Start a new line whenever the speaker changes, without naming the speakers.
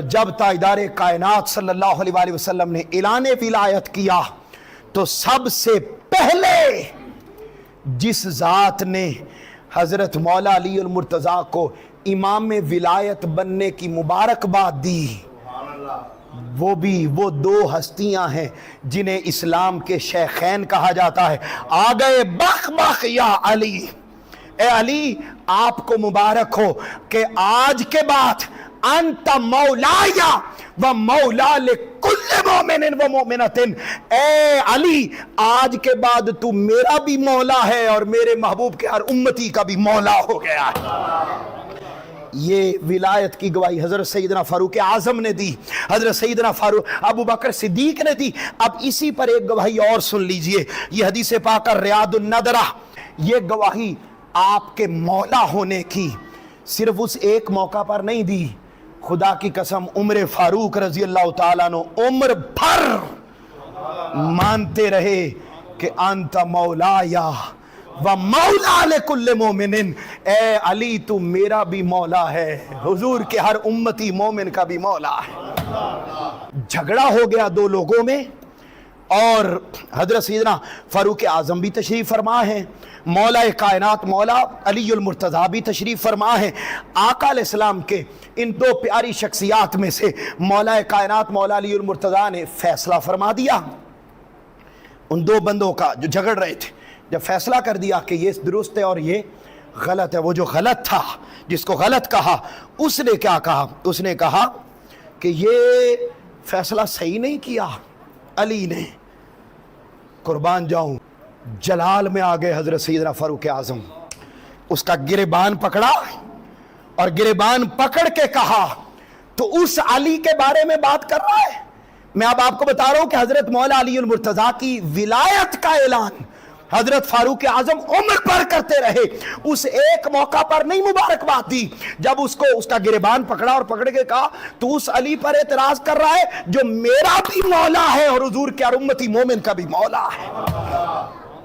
جب تاجدار کائنات صلی اللہ علیہ وسلم نے اعلان ولایت کیا تو سب سے پہلے جس ذات نے حضرت مولا علی المرتضیٰ کو امام ولایت بننے کی مبارکباد دی، وہ دو ہستیاں ہیں جنہیں اسلام کے شیخین کہا جاتا ہے۔ آ گئے بخ بخ یا علی، اے علی آپ کو مبارک ہو کہ آج کے بعد انت مولایا و مولا لکل مومن و مومنۃ، اے علی آج کے بعد تو میرا بھی مولا ہے اور میرے محبوب کے ہر امتی کا بھی مولا ہو گیا ہے۔ یہ ولایت کی گواہی حضرت سیدنا فاروق اعظم نے دی، حضرت سیدنا ابو بکر صدیق نے دی۔ اب اسی پر ایک گواہی اور سن لیجئے، یہ حدیث پاک ریاض الندرہ، یہ گواہی آپ کے مولا ہونے کی صرف اس ایک موقع پر نہیں دی، خدا کی قسم عمر فاروق رضی اللہ تعالیٰ عنہ عمر بھر مانتے رہے کہ انت مولایا و مولا لکل مومن، اے علی تو میرا بھی مولا ہے، حضور کے ہر امتی مومن کا بھی مولا ہے۔ جھگڑا ہو گیا دو لوگوں میں، اور حضرت سیدنا فاروق اعظم بھی تشریف فرما ہیں، مولا کائنات مولا علی المرتضیٰ بھی تشریف فرما ہیں۔ آقا علیہ السلام کے ان دو پیاری شخصیات میں سے مولا کائنات مولا علی المرتضیٰ نے فیصلہ فرما دیا ان دو بندوں کا جو جھگڑ رہے تھے۔ جب فیصلہ کر دیا کہ یہ درست ہے اور یہ غلط ہے، وہ جو غلط تھا جس کو غلط کہا اس نے کیا کہا؟ اس نے کہا کہ یہ فیصلہ صحیح نہیں کیا علی نے، قربان جاؤں۔ جلال میں آگئے حضرت سیدنا فاروق اعظم، اس کا گریبان پکڑا اور گریبان پکڑ کے کہا تو اس علی کے بارے میں بات کر رہا ہے؟ میں اب آپ کو بتا رہا ہوں کہ حضرت مولا علی المرتضیٰ کی ولایت کا اعلان حضرت فاروق اعظم عمر پر کرتے رہے، اس ایک موقع پر نہیں مبارکباد دی۔ جب اس کو اس کا گریبان پکڑا اور پکڑ کے کہا تو اس علی پر اعتراض کر رہا ہے جو میرا بھی مولا ہے اور حضور کے ہر امتی مومن کا بھی مولا ہے۔